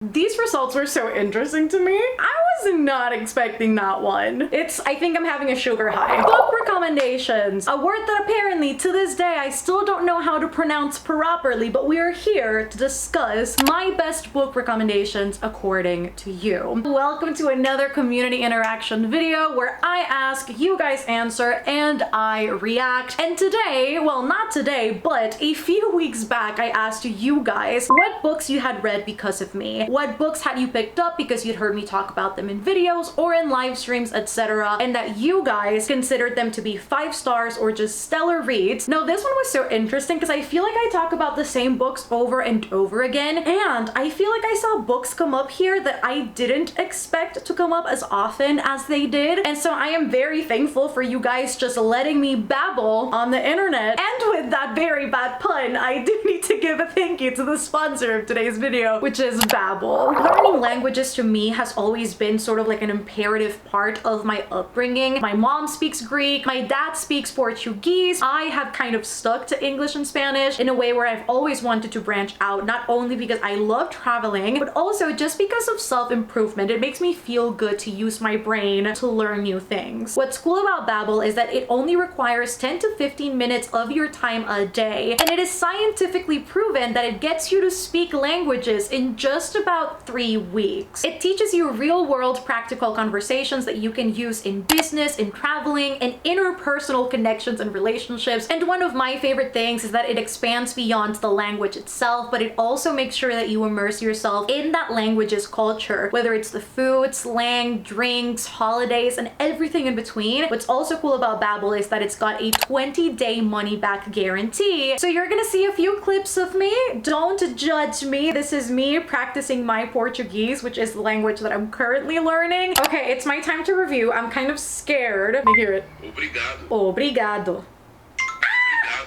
These results were so interesting to me. I was not expecting that one. I think I'm having a sugar high. Book recommendations. A word that apparently to this day I still don't know how to pronounce properly, but we are here to discuss my best book recommendations according to you. Welcome to another community interaction video where I ask, you guys answer, and I react. And today, well, not today, but a few weeks back, I asked you guys what books you had read because of me. What books had you picked up because you'd heard me talk about them in videos or in live streams, etc., and that you guys considered them to be 5 stars or just stellar reads. Now, this one was so interesting because I feel like I talk about the same books over and over again, and I feel like I saw books come up here that I didn't expect to come up as often as they did, and so I am very thankful for you guys just letting me babble on the internet. And with that very bad pun, I do need to give a thank you to the sponsor of today's video, which is Babbel. Learning languages to me has always been sort of like an imperative part of my upbringing. My mom speaks Greek, my dad speaks Portuguese. I have kind of stuck to English and Spanish in a way where I've always wanted to branch out, not only because I love traveling, but also just because of self-improvement. It makes me feel good to use my brain to learn new things. What's cool about Babbel is that it only requires 10 to 15 minutes of your time a day, and it is scientifically proven that it gets you to speak languages in just about 3 weeks. It teaches you real-world practical conversations that you can use in business, in traveling, and interpersonal connections and relationships. And one of my favorite things is that it expands beyond the language itself, but it also makes sure that you immerse yourself in that language's culture, whether it's the food, slang, drinks, holidays, and everything in between. What's also cool about Babbel is that it's got a 20-day money-back guarantee. So you're gonna see a few clips of me. Don't judge me. This is me practicing my Portuguese, which is the language that I'm currently learning. Okay, it's my time to review. I'm kind of scared. Let me hear it. Obrigado. Obrigado.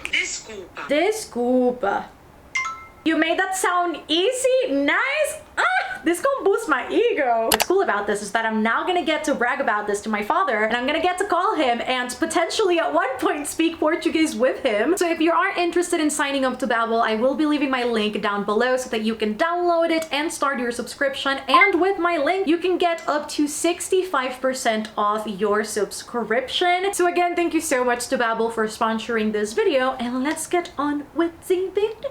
Desculpa. Desculpa. You made that sound easy? Nice? This gonna boost my ego. What's cool about this is that I'm now gonna get to brag about this to my father, and I'm gonna get to call him and potentially at one point speak Portuguese with him. So if you are interested in signing up to Babbel, I will be leaving my link down below so that you can download it and start your subscription. And with my link, you can get up to 65% off your subscription. So again, thank you so much to Babbel for sponsoring this video, and let's get on with the video.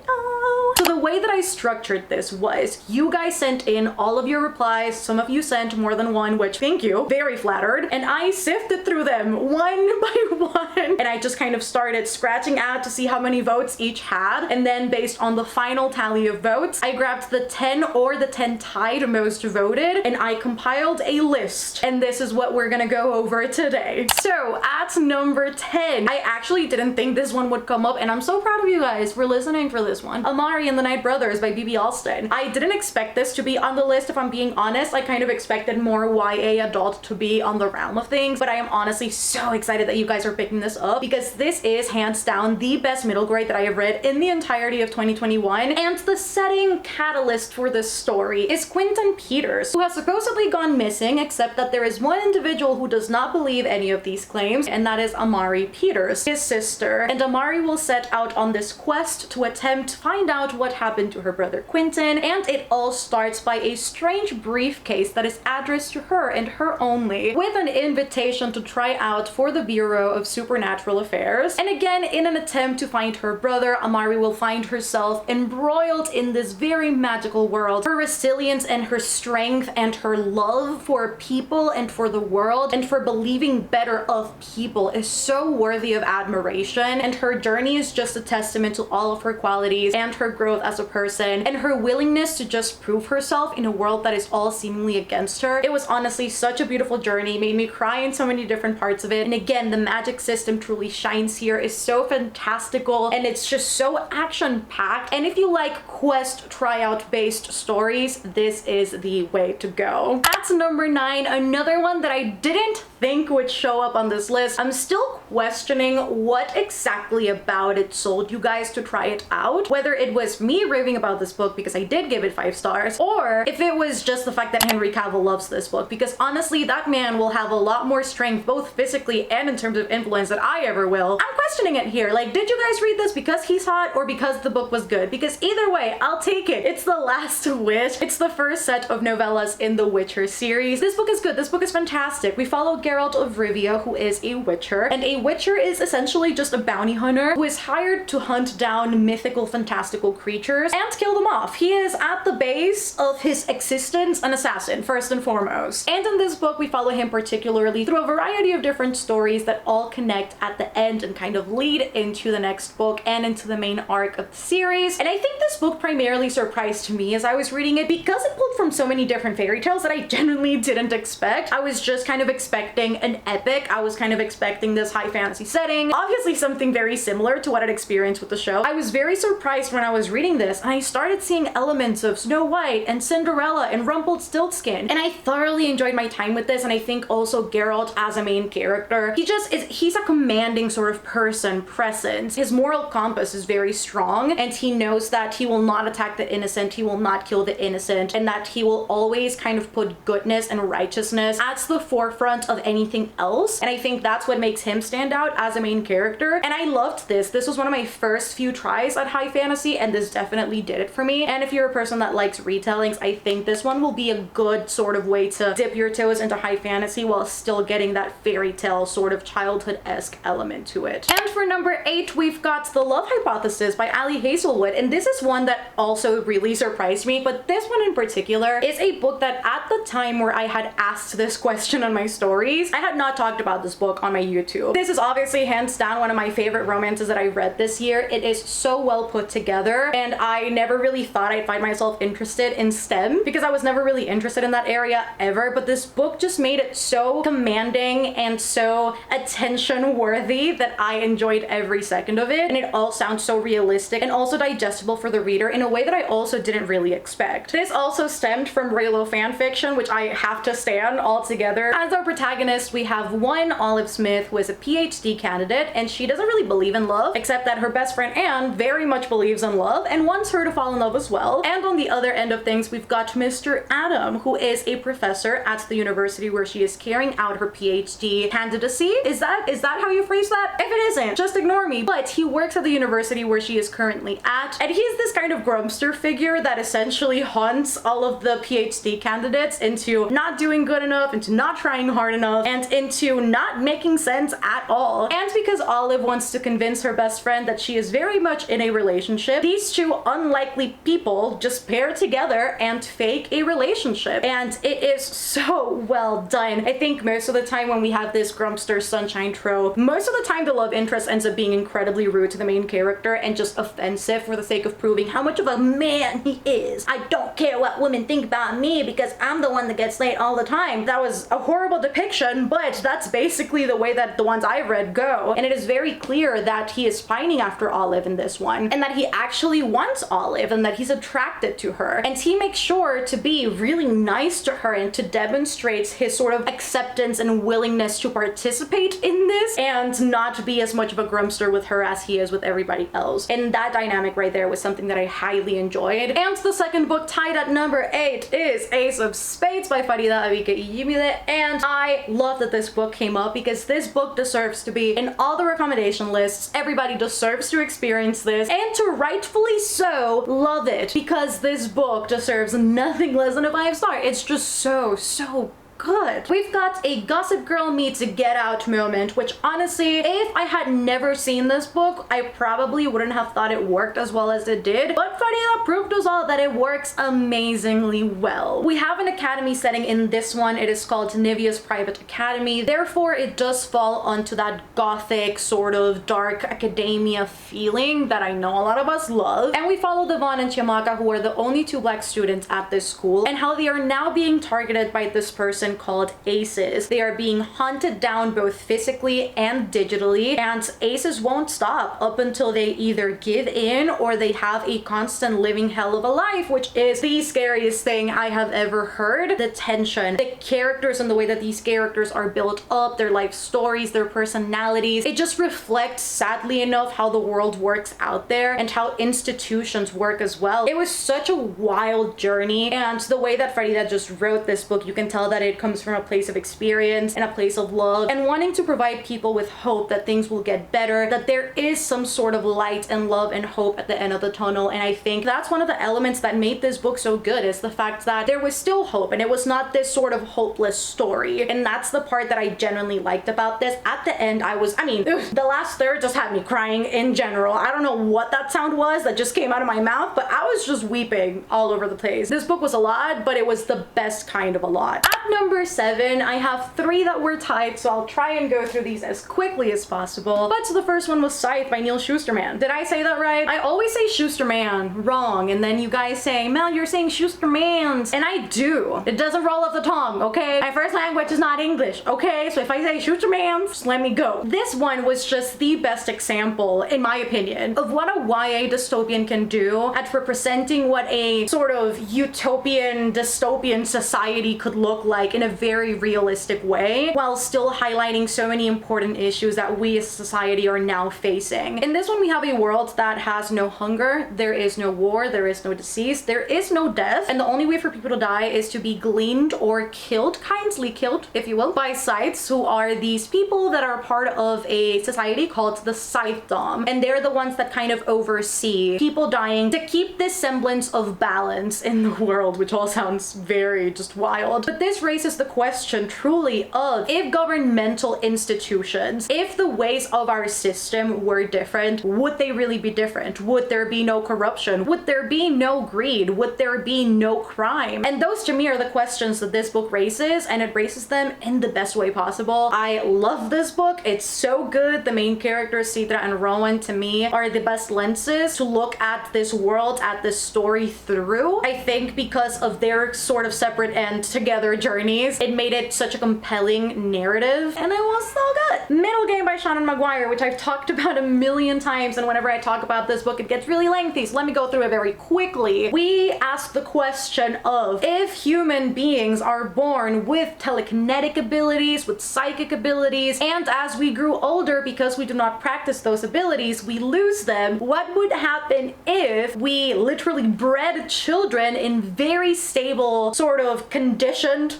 So the way that I structured this was you guys sent in all of your replies. Some of you sent more than one, which thank you, very flattered. And I sifted through them one by one. And I just kind of started scratching out to see how many votes each had. And then based on the final tally of votes, I grabbed the 10 or the 10 tied most voted, and I compiled a list. And this is what we're gonna go over today. So at number 10, I actually didn't think this one would come up, and I'm so proud of you guys for listening for this one. Amari and the Night Brothers by B.B. Alston. I didn't expect this to be on the list, if I'm being honest. I kind of expected more YA adult to be on the realm of things, but I am honestly so excited that you guys are picking this up because this is hands down the best middle grade that I have read in the entirety of 2021. And the setting catalyst for this story is Quentin Peters, who has supposedly gone missing, except that there is one individual who does not believe any of these claims, and that is Amari Peters, his sister. And Amari will set out on this quest to attempt to find out what happened to her brother Quentin, and it all starts by a strange briefcase that is addressed to her and her only, with an invitation to try out for the Bureau of Supernatural Affairs. And again, in an attempt to find her brother, Amari will find herself embroiled in this very magical world. Her resilience and her strength and her love for people and for the world and for believing better of people is so worthy of admiration, and her journey is just a testament to all of her qualities and her growth as a person and her willingness to just prove herself in a world that is all seemingly against her. It was honestly such a beautiful journey, made me cry in so many different parts of it. And again, the magic system truly shines here. It's so fantastical and it's just so action-packed. And if you like quest tryout based stories, this is the way to go. At number 9, another one that I didn't think would show up on this list. I'm still questioning what exactly about it sold you guys to try it out, whether it was was me raving about this book because I did give it 5 stars, or if it was just the fact that Henry Cavill loves this book, because honestly, that man will have a lot more strength, both physically and in terms of influence, than I ever will. I'm questioning it here. Like, did you guys read this because he's hot or because the book was good? Because either way, I'll take it. It's The Last Witch. It's the first set of novellas in the Witcher series. This book is good. This book is fantastic. We follow Geralt of Rivia, who is a witcher, and a witcher is essentially just a bounty hunter who is hired to hunt down mythical, fantastical creatures and kill them off. He is at the base of his existence an assassin, first and foremost. And in this book, we follow him particularly through a variety of different stories that all connect at the end and kind of lead into the next book and into the main arc of the series. And I think this book primarily surprised me as I was reading it because it pulled from so many different fairy tales that I genuinely didn't expect. I was just kind of expecting an epic. I was kind of expecting this high fantasy setting, obviously something very similar to what I'd experienced with the show. I was very surprised when I was reading this and I started seeing elements of Snow White and Cinderella and Rumpelstiltskin, and I thoroughly enjoyed my time with this. And I think also Geralt as a main character, he's a commanding sort of person, presence. His moral compass is very strong, and he knows that he will not attack the innocent, he will not kill the innocent, and that he will always kind of put goodness and righteousness at the forefront of anything else. And I think that's what makes him stand out as a main character. And I loved this. This was one of my first few tries at high fantasy, and this definitely did it for me. And if you're a person that likes retellings, I think this one will be a good sort of way to dip your toes into high fantasy while still getting that fairy tale sort of childhood-esque element to it. And for number 8, we've got The Love Hypothesis by Ali Hazelwood, and this is one that also really surprised me. But this one in particular is a book that at the time where I had asked this question on my stories, I had not talked about this book on my YouTube. This is obviously hands down one of my favorite romances that I read this year. It is so well put together, and I never really thought I'd find myself interested in STEM because I was never really interested in that area ever, but this book just made it so commanding and so attention worthy that I enjoyed every second of it, and it all sounds so realistic and also digestible for the reader in a way that I also didn't really expect. This also stemmed from Raylo fanfiction, which I have to stand altogether. As our protagonist, we have one Olive Smith who is a PhD candidate, and she doesn't really believe in love, except that her best friend Anne very much believes in love and wants her to fall in love as well. And on the other end of things, we've got Mr. Adam, who is a professor at the university where she is carrying out her PhD candidacy. Is that how you phrase that? If it isn't, just ignore me. But he works at the university where she is currently at, and he's this kind of grumpster figure that essentially haunts all of the PhD candidates into not doing good enough, into not trying hard enough, and into not making sense at all. And because Olive wants to convince her best friend that she is very much in a relationship, these two unlikely people just pair together and fake a relationship. And it is so well done. I think most of the time when we have this grumpster sunshine trope, most of the time the love interest ends up being incredibly rude to the main character and just offensive for the sake of proving how much of a man he is. I don't care what women think about me because I'm the one that gets laid all the time. That was a horrible depiction, but that's basically the way that the ones I've read go. And it is very clear that he is pining after Olive in this one, and that he actually wants Olive, and that he's attracted to her. And he makes sure to be really nice to her and to demonstrate his sort of acceptance and willingness to participate in this and not be as much of a grumpster with her as he is with everybody else. And that dynamic right there was something that I highly enjoyed. And the second book tied at number 8 is Ace of Spades by Farida Abike Iyimide, and I love that this book came up because this book deserves to be in all the recommendation lists. Everybody deserves to experience this, and to rightfully so love it, because this book deserves nothing less than a 5-star. It's just so good. We've got a Gossip Girl meets a Get Out moment, which honestly, if I had never seen this book, I probably wouldn't have thought it worked as well as it did, but Farida proved us all that it works amazingly well. We have an academy setting in this one. It is called Nivea's Private Academy, therefore it does fall onto that gothic sort of dark academia feeling that I know a lot of us love. And we follow Devon and Chiamaka, who are the only 2 black students at this school, and how they are now being targeted by this person person called aces. They are being hunted down both physically and digitally, and aces won't stop up until they either give in or they have a constant living hell of a life, which is the scariest thing I have ever heard. The tension, the characters and the way that these characters are built up, their life stories, their personalities, it just reflects, sadly enough, how the world works out there and how institutions work as well. It was such a wild journey, and the way that Farida just wrote this book, you can tell that it comes from a place of experience and a place of love and wanting to provide people with hope that things will get better, that there is some sort of light and love and hope at the end of the tunnel. And I think that's one of the elements that made this book so good, is the fact that there was still hope and it was not this sort of hopeless story. And that's the part that I genuinely liked about this. At the end, the last third just had me crying in general. I don't know what that sound was that just came out of my mouth, but I was just weeping all over the place. This book was a lot, but it was the best kind of a lot. At number 7, I have 3 that were tied, so I'll try and go through these as quickly as possible. But the first one was Scythe by Neil Shusterman. Did I say that right? I always say Shusterman wrong, and then you guys say, Mel, you're saying Schustermans, and I do. It doesn't roll off the tongue, okay? My first language is not English, okay? So if I say Schustermans, just let me go. This one was just the best example, in my opinion, of what a YA dystopian can do at representing what a sort of utopian dystopian society could look like in a very realistic way, while still highlighting so many important issues that we as a society are now facing. In this one, we have a world that has no hunger, there is no war, there is no disease, there is no death, and the only way for people to die is to be gleaned or killed, kindly killed, if you will, by scythes, who are these people that are part of a society called the Scythedom, and they're the ones that kind of oversee people dying to keep this semblance of balance in the world, which all sounds very just wild. But this raises the question truly of, if governmental institutions, if the ways of our system were different, would they really be different? Would there be no corruption? Would there be no greed? Would there be no crime? And those to me are the questions that this book raises, and it raises them in the best way possible. I love this book. It's so good. The main characters, Sidra and Rowan, to me are the best lenses to look at this world, at this story through. I think because of their sort of separate and together journeys, it made it such a compelling narrative, and it was so good. Middle Game by Shannon Maguire, which I've talked about a million times, and whenever I talk about this book, it gets really lengthy, so let me go through it very quickly. We ask the question of, if human beings are born with telekinetic abilities, with psychic abilities, and as we grew older, because we do not practice those abilities, we lose them, what would happen if we literally bred children in very stable, sort of conditions?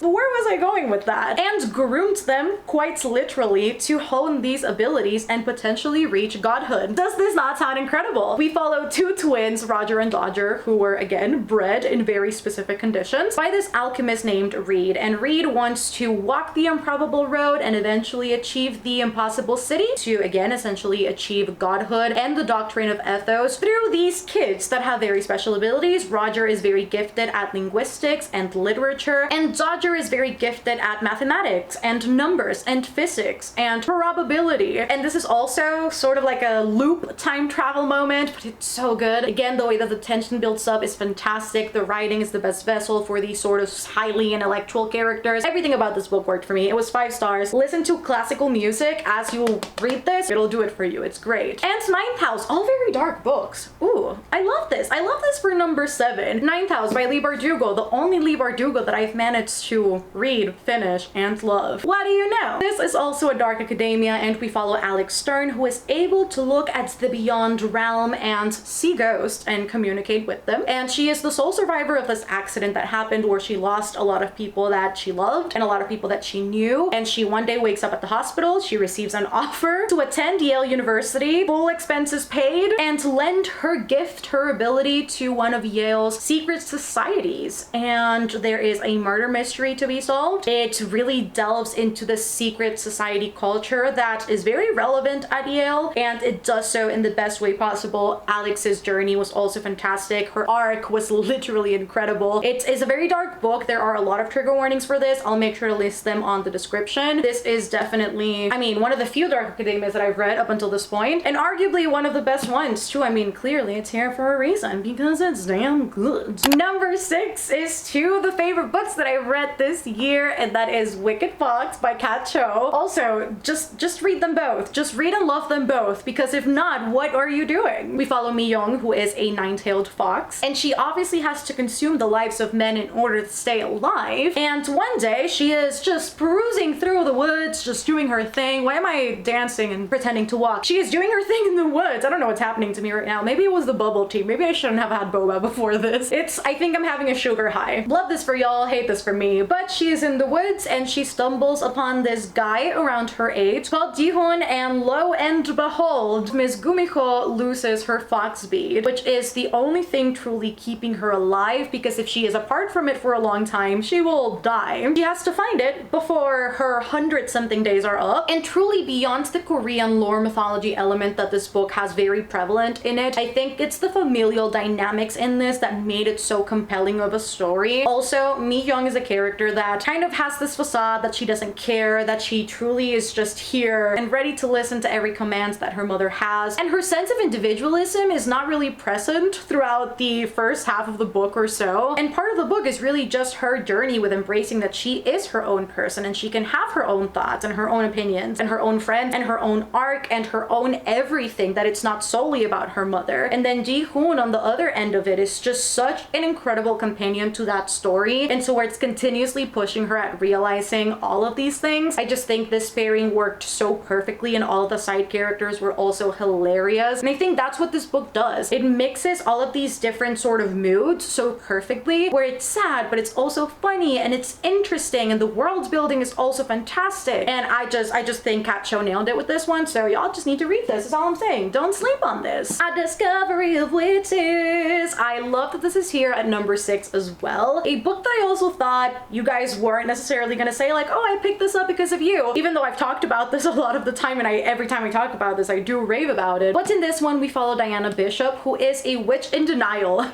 Where was I going with that? And groomed them, quite literally, to hone these abilities and potentially reach godhood. Does this not sound incredible? We follow 2 twins, Roger and Dodger, who were again bred in very specific conditions by this alchemist named Reed. And Reed wants to walk the improbable road and eventually achieve the impossible city, to again essentially achieve godhood and the doctrine of ethos through these kids that have very special abilities. Roger is very gifted at linguistics and literature, and Dodger is very gifted at mathematics and numbers and physics and probability. And this is also sort of like a loop time travel moment, but it's so good. Again, the way that the tension builds up is fantastic. The writing is the best vessel for these sort of highly intellectual characters. Everything about this book worked for me. It was 5 stars. Listen to classical music as you read this. It'll do it for you. It's great. And Ninth House, all very dark books. Ooh, I love this. I love this for number 7. Ninth House by Leigh Bardugo, the only Leigh Bardugo that I've managed to read, finish, and love. What do you know? This is also a dark academia, and we follow Alex Stern, who is able to look at the beyond realm and see ghosts and communicate with them. And she is the sole survivor of this accident that happened where she lost a lot of people that she loved and a lot of people that she knew. And she one day wakes up at the hospital. She receives an offer to attend Yale University, full expenses paid, and lend her gift, her ability, to one of Yale's secret societies. And there is a murder mystery to be solved. It really delves into the secret society culture that is very relevant at Yale, and it does so in the best way possible. Alex's journey was also fantastic. Her arc was literally incredible. It is a very dark book. There are a lot of trigger warnings for this. I'll make sure to list them on the description. This is definitely, I mean, one of the few dark academias that I've read up until this point, and arguably one of the best ones too. I mean, clearly it's here for a reason, because it's damn good. Number 6 is To the Favorite favorite books that I read this year, and that is Wicked Fox by Kat Cho. Also, just read them both. Just read and love them both, because if not, what are you doing? We follow Mi Young, who is a nine-tailed fox, and she obviously has to consume the lives of men in order to stay alive. And one day, she is just perusing through the woods, just doing her thing. Why am I dancing and pretending to walk? She is doing her thing in the woods. I don't know what's happening to me right now. Maybe it was the bubble tea. Maybe I shouldn't have had boba before this. I think I'm having a sugar high. Love this for y'all, hate this for me. But she is in the woods and she stumbles upon this guy around her age called Ji-hoon, and lo and behold, Miss Gumiho loses her fox bead, which is the only thing truly keeping her alive, because if she is apart from it for a long time, she will die. She has to find it before her 100-something days are up. And truly, beyond the Korean lore mythology element that this book has very prevalent in it, I think it's the familial dynamics in this that made it so compelling of a story. Also, Mi Young is a character that kind of has this facade that she doesn't care, that she truly is just here and ready to listen to every command that her mother has. And her sense of individualism is not really present throughout the first half of the book or so. And part of the book is really just her journey with embracing that she is her own person and she can have her own thoughts and her own opinions and her own friends and her own arc and her own everything, that it's not solely about her mother. And then Ji-hoon on the other end of it is just such an incredible companion to that story, and so it's continuously pushing her at realizing all of these things. I just think this pairing worked so perfectly, and all of the side characters were also hilarious. And I think that's what this book does. It mixes all of these different sort of moods so perfectly, where it's sad, but it's also funny and it's interesting, and the world building is also fantastic. And I just think Kat Cho nailed it with this one, so y'all just need to read this, is all I'm saying. Don't sleep on this. A Discovery of Witches. I love that this is here at number 6 as well. A book that I also thought you guys weren't necessarily gonna say like, oh, I picked this up because of you, even though I've talked about this a lot of the time, and every time I talk about this, I do rave about it. But in this one, we follow Diana Bishop, who is a witch in denial,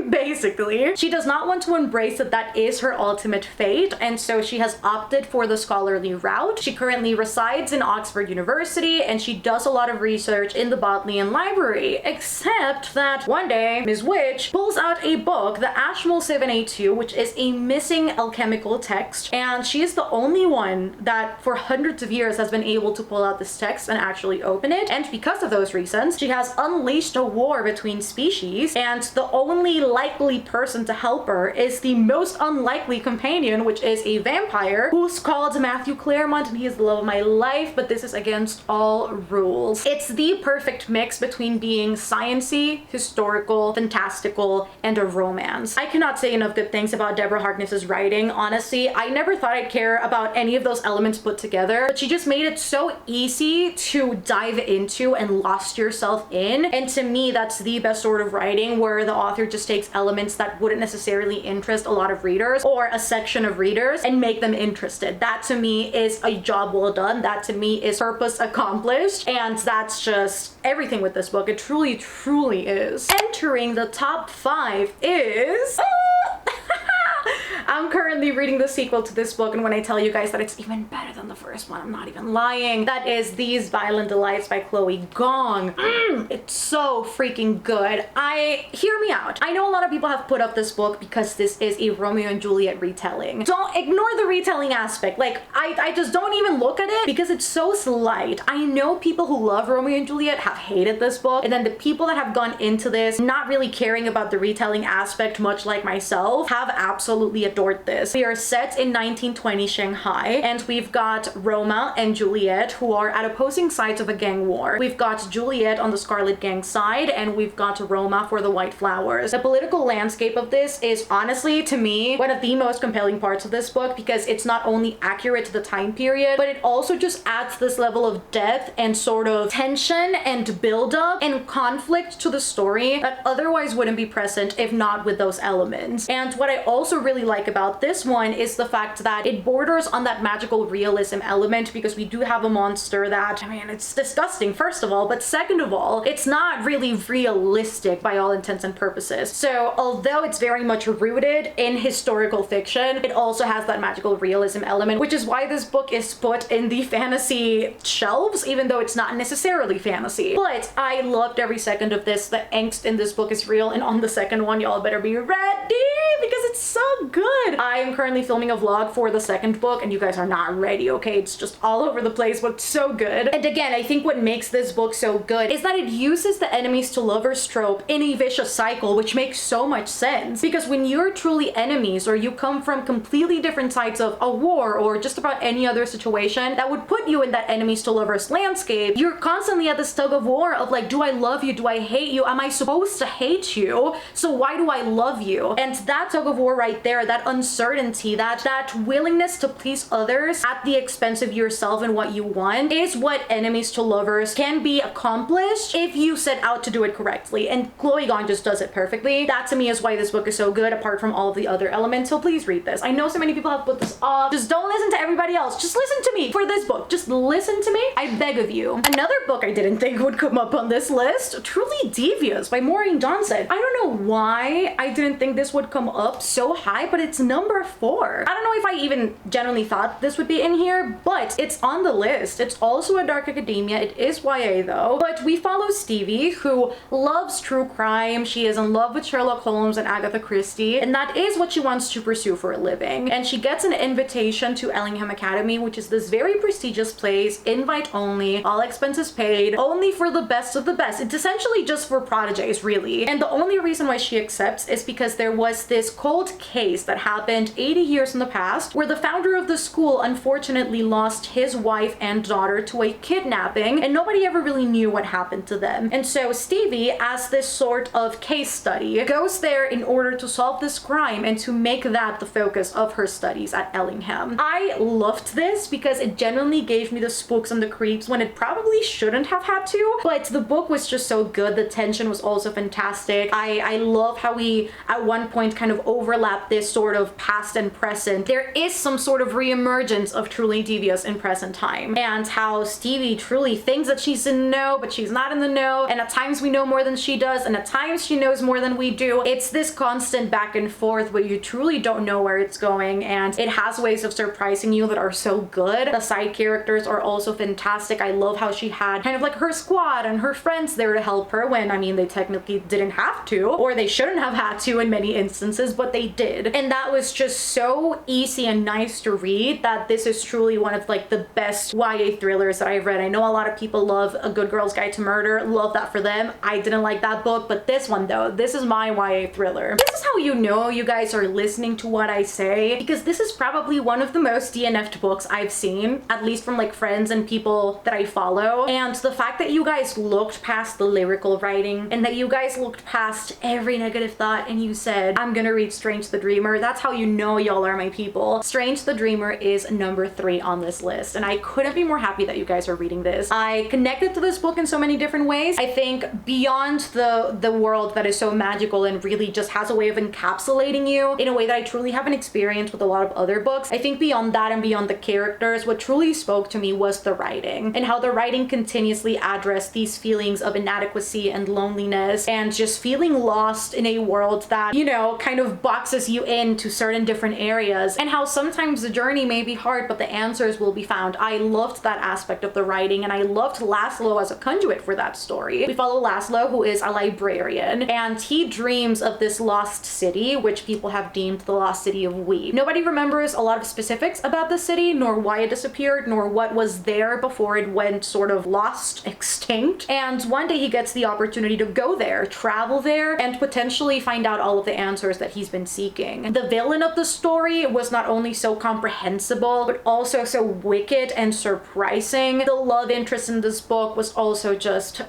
basically. She does not want to embrace that is her ultimate fate, and so she has opted for the scholarly route. She currently resides in Oxford University, and she does a lot of research in the Bodleian Library, except that one day, Ms. Witch pulls out a book, the Ashmole 782, which is a missing alchemical text, and she is the only one that for hundreds of years has been able to pull out this text and actually open it. And because of those reasons, she has unleashed a war between species, and the only likely person to help her is the most unlikely companion, which is a vampire who's called Matthew Claremont, and he is the love of my life, but this is against all rules. It's the perfect mix between being sciency, historical, fantastical, and a romance. I cannot say enough good things about Deborah Harkness's writing. Honestly, I never thought I'd care about any of those elements put together, but she just made it so easy to dive into and lost yourself in. And to me, that's the best sort of writing, where the author just takes elements that wouldn't necessarily interest a lot of readers or a section of readers and make them interested. That to me is a job well done. That to me is purpose accomplished. And that's just everything with this book. It truly, truly is. Entering the top 5 is... I'm currently reading the sequel to this book, and when I tell you guys that it's even better than the first one, I'm not even lying. That is These Violent Delights by Chloe Gong. It's so freaking good. Hear me out. I know a lot of people have put up this book because this is a Romeo and Juliet retelling. Don't ignore the retelling aspect. Like, I just don't even look at it because it's so slight. I know people who love Romeo and Juliet have hated this book, and then the people that have gone into this not really caring about the retelling aspect, much like myself, have absolutely adored this. We are set in 1920 Shanghai, and we've got Roma and Juliet, who are at opposing sides of a gang war. We've got Juliet on the Scarlet Gang side, and we've got Roma for the White Flowers. The political landscape of this is honestly, to me, one of the most compelling parts of this book, because it's not only accurate to the time period, but it also just adds this level of depth and sort of tension and build-up and conflict to the story that otherwise wouldn't be present if not with those elements. And what I also really like about this one is the fact that it borders on that magical realism element, because we do have a monster that, I mean, it's disgusting, first of all, but second of all, it's not really realistic by all intents and purposes. So although it's very much rooted in historical fiction, it also has that magical realism element, which is why this book is put in the fantasy shelves, even though it's not necessarily fantasy. But I loved every second of this. The angst in this book is real, and on the second one, y'all better be ready because it's so good. I am currently filming a vlog for the second book and you guys are not ready, okay? It's just all over the place, but so good. And again, I think what makes this book so good is that it uses the enemies to lovers trope in a vicious cycle, which makes so much sense. Because when you're truly enemies, or you come from completely different sides of a war or just about any other situation that would put you in that enemies to lovers landscape, you're constantly at this tug of war of like, do I love you? Do I hate you? Am I supposed to hate you? So why do I love you? And that tug of war right there, that uncertainty, that willingness to please others at the expense of yourself and what you want, is what enemies to lovers can be accomplished if you set out to do it correctly. And Chloe Gong just does it perfectly. That to me is why this book is so good, apart from all of the other elements. So please read this. I know so many people have put this off. Just don't listen to everybody else. Just listen to me for this book. Just listen to me. I beg of you. Another book I didn't think would come up on this list, Truly Devious by Maureen Johnson. I don't know why I didn't think this would come up so high, but it's number 4. I don't know if I even genuinely thought this would be in here, but it's on the list. It's also a dark academia. It is YA though. But we follow Stevie, who loves true crime. She is in love with Sherlock Holmes and Agatha Christie, and that is what she wants to pursue for a living. And she gets an invitation to Ellingham Academy, which is this very prestigious place, invite only, all expenses paid, only for the best of the best. It's essentially just for prodigies, really. And the only reason why she accepts is because there was this cold case that happened 80 years in the past where the founder of the school unfortunately lost his wife and daughter to a kidnapping, and nobody ever really knew what happened to them. And so Stevie, as this sort of case study, goes there in order to solve this crime and to make that the focus of her studies at Ellingham. I loved this because it genuinely gave me the spooks and the creeps when it probably shouldn't have had to, but the book was just so good. The tension was also fantastic. I love how we at one point kind of overlap this sort of past and present. There is some sort of reemergence of Truly Devious in present time, and how Stevie truly thinks that she's in the know, but she's not in the know, and at times we know more than she does, and at times she knows more than we do. It's this constant back and forth where you truly don't know where it's going, and it has ways of surprising you that are so good. The side characters are also fantastic. I love how she had kind of like her squad and her friends there to help her when, I mean, they technically didn't have to, or they shouldn't have had to in many instances, but they did. And that was just so easy and nice to read that this is truly one of like the best YA thrillers that I've read. I know a lot of people love A Good Girl's Guide to Murder. Love that for them. I didn't like that book, but this one though, this is my YA thriller. This is how you know you guys are listening to what I say, because this is probably one of the most DNF'd books I've seen, at least from like friends and people that I follow. And the fact that you guys looked past the lyrical writing and that you guys looked past every negative thought and you said, I'm gonna read Strange the Dreamer, that's how you know y'all are my people. Strange the Dreamer is number 3 on this list, and I couldn't be more happy that you guys are reading this. I connected to this book in so many different ways. I think beyond the world that is so magical and really just has a way of encapsulating you in a way that I truly haven't experienced with a lot of other books, I think beyond that and beyond the characters, what truly spoke to me was the writing, and how the writing continuously addressed these feelings of inadequacy and loneliness and just feeling lost in a world that, you know, kind of boxes you into certain different areas, and how sometimes the journey may be hard but the answers will be found. I loved that aspect of the writing, and I loved Laszlo as a conduit for that story. We follow Laszlo, who is a librarian, and he dreams of this lost city, which people have deemed the lost city of Weep. Nobody remembers a lot of specifics about the city, nor why it disappeared, nor what was there before it went sort of lost, extinct. And one day he gets the opportunity to go there, travel there, and potentially find out all of the answers that he's been seeking. The villain of the story was not only so comprehensible, but also so wicked and surprising. The love interest in this book was also just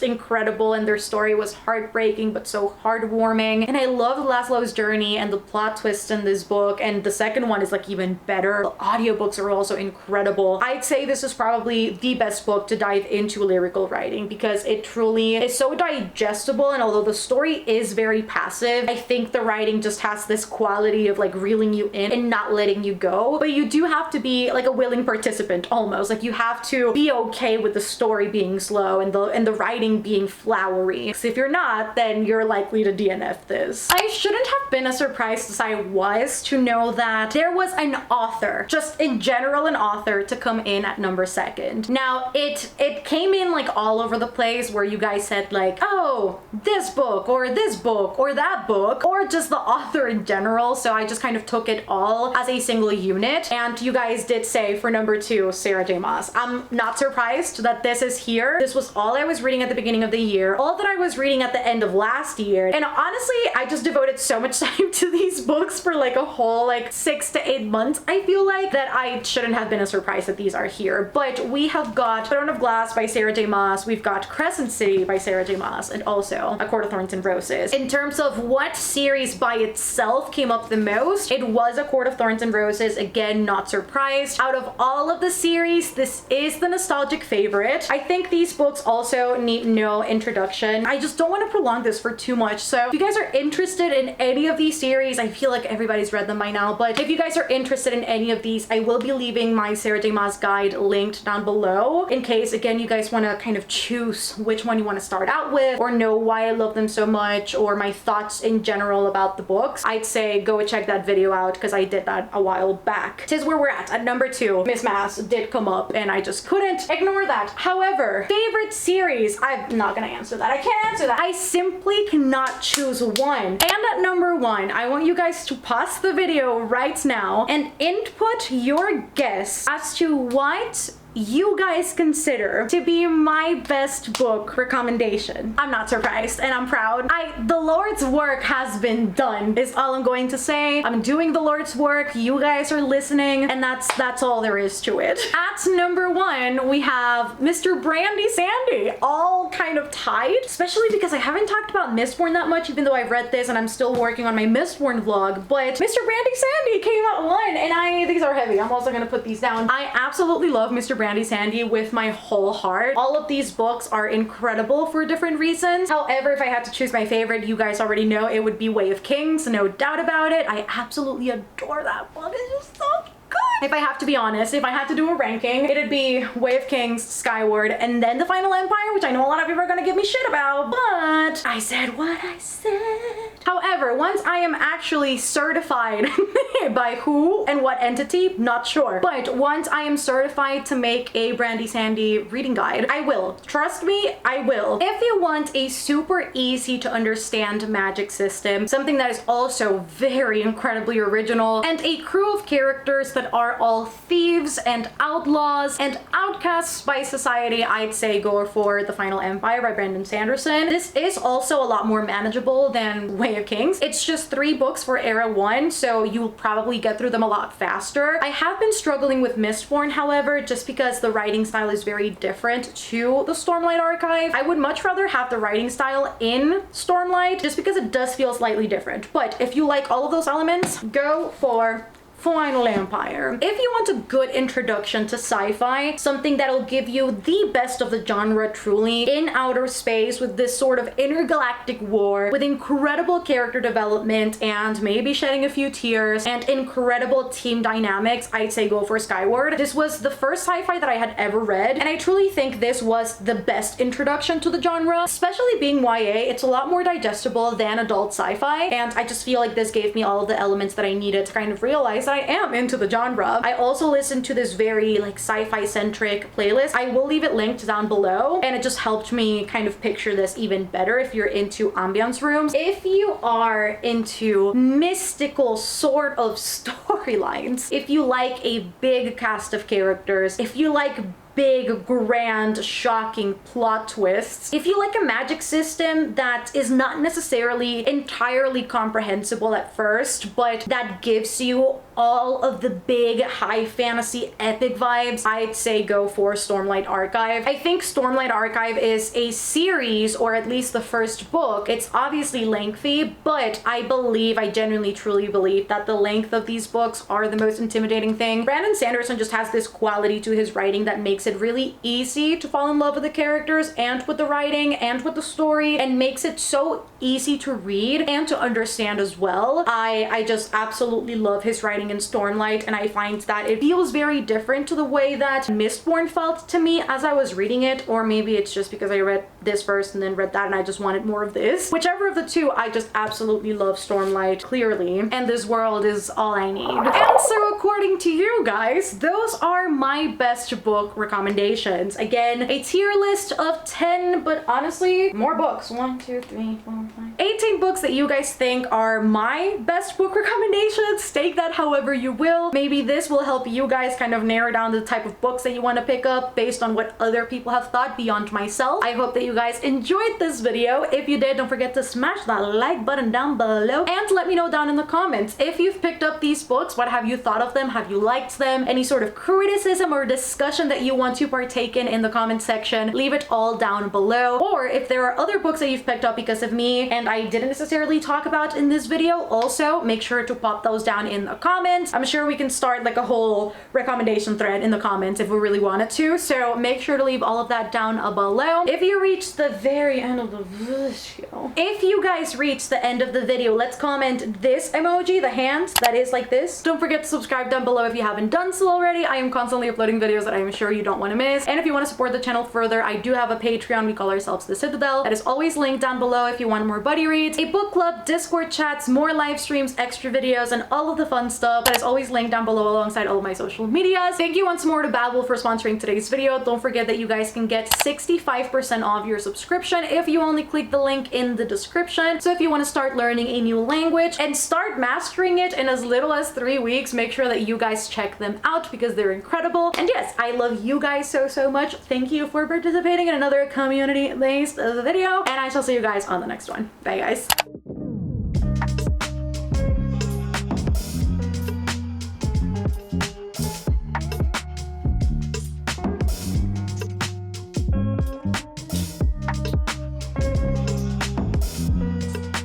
incredible, and their story was heartbreaking but so heartwarming. And I loved Laszlo's journey and the plot twist in this book, and the second one is like even better. The audiobooks are also incredible. I'd say this is probably the best book to dive into lyrical writing because it truly is so digestible, and although the story is very passive, I think the writing just has this quality of like reeling you in and not letting you go. But you do have to be like a willing participant almost. Like you have to be okay with the story being slow and the writing being flowery. Because if you're not, then you're likely to DNF this. I shouldn't have been as surprised as I was to know that there was an author, just in general an author, to come in at number 2. Now it came in like all over the place where you guys said like, oh, this book or that book, or just the author in general. so I just kind of took it all as a single unit. And you guys did say for number 2, Sarah J. Maas. I'm not surprised that this is here. This was all I was reading at the beginning of the year, all that I was reading at the end of last year. And honestly, I just devoted so much time to these books for like a whole like 6 to 8 months. I feel like that I shouldn't have been a surprise that these are here. But we have got Throne of Glass by Sarah J. Maas. We've got Crescent City by Sarah J. Maas, and also A Court of Thorns and Roses. In terms of what series by itself came up the most, it was A Court of Thorns and Roses. Again, not surprised. Out of all of the series, this is the nostalgic favorite. I think these books also need no introduction. I just don't want to prolong this for too much. So if you guys are interested in any of these series, I feel like everybody's read them by now, but if you guys are interested in any of these, I will be leaving my Sarah J. Maas guide linked down below in case, again, you guys want to kind of choose which one you want to start out with, or know why I love them so much, or my thoughts in general about the books. I'd say go check that video out because I did that a while back. Tis where we're at number 2. Miss Maas did come up and I just couldn't ignore that. However, favorite series, I'm not gonna answer that. I can't answer that. I simply cannot choose one. And at number 1, I want you guys to pause the video right now and input your guess as to what you guys consider to be my best book recommendation. I'm not surprised and I'm proud. The Lord's work has been done is all I'm going to say. I'm doing the Lord's work. You guys are listening, and that's all there is to it. At number 1, we have Mr. Brandy Sandy, all kind of tied, especially because I haven't talked about Mistborn that much, even though I've read this and I'm still working on my Mistborn vlog. But Mr. Brandy Sandy came at 1, and these are heavy. I'm also gonna put these down. I absolutely love Mr. Brandy Sandy with my whole heart. All of these books are incredible for different reasons. However, if I had to choose my favorite, you guys already know it would be Way of Kings, no doubt about it. I absolutely adore that book. It's just so good. If I have to be honest, if I had to do a ranking, it'd be Way of Kings, Skyward, and then The Final Empire, which I know a lot of people are gonna give me shit about, but I said what I said. However, once I am actually certified by who and what entity, not sure, but once I am certified to make a Brandy Sandy reading guide, I will. Trust me, I will. If you want a super easy to understand magic system, something that is also very incredibly original, and a crew of characters that are all thieves and outlaws and outcasts by society, I'd say go for The Final Empire by Brandon Sanderson. This is also a lot more manageable than Way of Kings. It's just 3 books for Era 1, so you'll probably get through them a lot faster. I have been struggling with Mistborn, however, just because the writing style is very different to the Stormlight Archive. I would much rather have the writing style in Stormlight just because it does feel slightly different. But if you like all of those elements, go for Final Empire. If you want a good introduction to sci-fi, something that'll give you the best of the genre truly in outer space with this sort of intergalactic war with incredible character development and maybe shedding a few tears and incredible team dynamics, I'd say go for Skyward. This was the first sci-fi that I had ever read, and I truly think this was the best introduction to the genre, especially being YA. It's a lot more digestible than adult sci-fi, and I just feel like this gave me all of the elements that I needed to kind of realize I am into the genre. I also listened to this very like sci-fi centric playlist. I will leave it linked down below, and it just helped me kind of picture this even better if you're into ambience rooms. If you are into mystical sort of storylines, if you like a big cast of characters, if you like big, grand, shocking plot twists, if you like a magic system that is not necessarily entirely comprehensible at first, but that gives you all of the big high fantasy epic vibes, I'd say go for Stormlight Archive. I think Stormlight Archive is a series, or at least the first book. It's obviously lengthy, but I genuinely truly believe that the length of these books are the most intimidating thing. Brandon Sanderson just has this quality to his writing that makes it really easy to fall in love with the characters and with the writing and with the story, and makes it so easy to read and to understand as well. I just absolutely love his writing in Stormlight, and I find that it feels very different to the way that Mistborn felt to me as I was reading it, or maybe it's just because I read this first and then read that and I just wanted more of this. Whichever of the two, I just absolutely love Stormlight, clearly, and this world is all I need. And so according to you guys, those are my best book recommendations. Again, a tier list of 10, but honestly, more books. 1, 2, 3, 4, 5. 18 books that you guys think are my best book recommendations. Take that however you will. Maybe this will help you guys kind of narrow down the type of books that you want to pick up based on what other people have thought beyond myself. I hope that you guys enjoyed this video. If you did, don't forget to smash that like button down below and let me know down in the comments if you've picked up these books. What have you thought of them? Have you liked them? Any sort of criticism or discussion that you want to partake in the comment section, leave it all down below. Or if there are other books that you've picked up because of me and I didn't necessarily talk about in this video, also make sure to pop those down in the comments. I'm sure we can start like a whole recommendation thread in the comments if we really wanted to, so make sure to leave all of that down below. If you reached the very end of the video, if you guys reached the end of the video, let's comment this emoji, the hands that is like this. Don't forget to subscribe down below if you haven't done so already. I am constantly uploading videos that I am sure you don't want to miss. And if you want to support the channel further, I do have a Patreon. We call ourselves the Citadel. That is always linked down below if you want more buddy reads, a book club, Discord chats, more live streams, extra videos, and all of the fun stuff. That is always linked down below alongside all of my social medias. Thank you once more to Babbel for sponsoring today's video. Don't forget that you guys can get 65% off your subscription if you only click the link in the description. So if you want to start learning a new language and start mastering it in as little as 3 weeks, make sure that you guys check them out because they're incredible. And yes, I love you guys so much. Thank you for participating in another community-based video, and I shall see you guys on the next one. Bye guys.